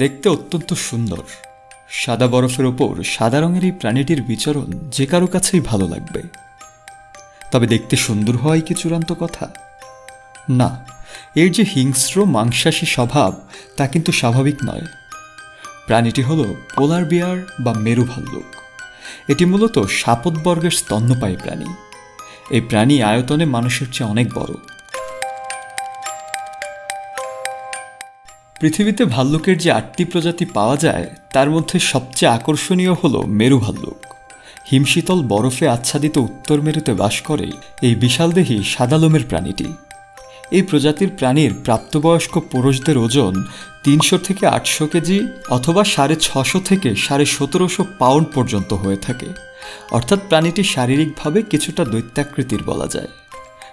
দেখতে অত্যন্ত সুন্দর। সাদা বরফের ওপর সাদা রঙের এই প্রাণীটির বিচরণ যে কারো কাছেই ভালো লাগবে। তবে দেখতে সুন্দর হওয়াই কি চূড়ান্ত কথা? না, এর যে হিংস্র মাংসাশী স্বভাব তা কিন্তু স্বাভাবিক নয়। প্রাণীটি হল পোলার বিয়ার বা মেরু ভাল্লুক। এটি মূলত শাপতবর্গের স্তন্যপায়ী প্রাণী। এই প্রাণী আয়তনে মানুষের চেয়ে অনেক বড়। পৃথিবীতে ভাল্লুকের যে ৮টি প্রজাতি পাওয়া যায় তার মধ্যে সবচেয়ে আকর্ষণীয় হল মেরু ভাল্লুক। হিমশীতল বরফে আচ্ছাদিত উত্তর মেরুতে বাস করে এই বিশালদেহী সাদা লোমের প্রাণীটি। এই প্রজাতির প্রাণীর প্রাপ্তবয়স্ক পুরুষদের ওজন ৩০০ থেকে ৮০০ কেজি অথবা ৬৫০ থেকে ১৭৫০ পাউন্ড পর্যন্ত হয়ে থাকে। অর্থাৎ প্রাণীটি শারীরিকভাবে কিছুটা দৈত্যাকৃতির বলা যায়।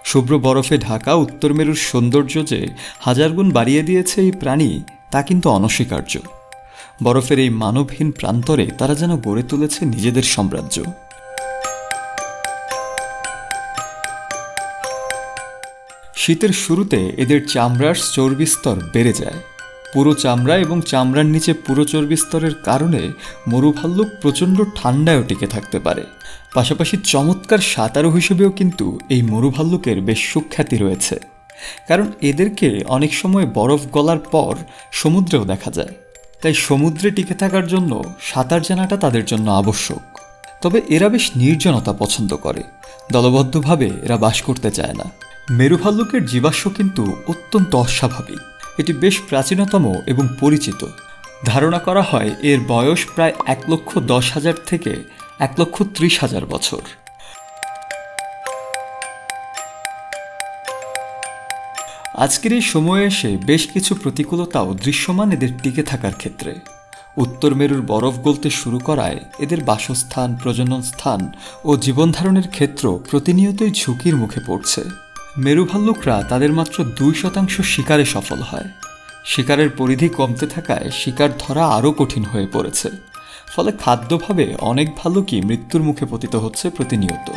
শুভ্র বরফে ঢাকা উত্তর মেরুর সৌন্দর্য যে হাজার গুণ বাড়িয়ে দিয়েছে এই প্রাণী তা কিন্তু অনস্বীকার্য। বরফের এই মানবহীন প্রান্তরে তারা যেন গড়ে তুলেছে নিজেদের সাম্রাজ্য। শীতের শুরুতে এদের চামড়ার চর্বিস্তর বেড়ে যায়। পুরো চামড়া এবং চামড়ার নিচে পুরো চর্বিস্তরের কারণে মরুভাল্লুক প্রচণ্ড ঠান্ডায়ও টিকে থাকতে পারে। পাশাপাশি চমৎকার সাঁতারু হিসেবেও কিন্তু এই মরুভাল্লুকের বেশ সুখ্যাতি রয়েছে, কারণ এদেরকে অনেক সময় বরফ গলার পর সমুদ্রেও দেখা যায়। তাই সমুদ্রে টিকে থাকার জন্য সাঁতার জানাটা তাদের জন্য আবশ্যক। তবে এরা বেশ নির্জনতা পছন্দ করে, দলবদ্ধভাবে এরা বাস করতে চায় না। মেরু ভাল্লুকের জীবাশ্ম কিন্তু অত্যন্ত অস্বাভাবিক। এটি বেশ প্রাচীনতম এবং পরিচিত। ধারণা করা হয় এর বয়স প্রায় ১,১০,০০০ থেকে ১,৩০,০০০ বছর। আজকের এই সময়ে এসে বেশ কিছু প্রতিকূলতাও দৃশ্যমান এদের টিকে থাকার ক্ষেত্রে। উত্তর মেরুর বরফ গলতে শুরু করায় এদের বাসস্থান, প্রজনন স্থান ও জীবনধারণের ক্ষেত্র প্রতিনিয়তই ঝুঁকির মুখে পড়ছে। মেরু ভাল্লুকরা তাদের মাত্র ২% শিকারে সফল হয়। শিকারের পরিধি কমতে থাকায় শিকার ধরা আরও কঠিন হয়ে পড়েছে। ফলে খাদ্যভাবে অনেক ভাল্লুকই মৃত্যুর মুখে পতিত হচ্ছে প্রতিনিয়ত।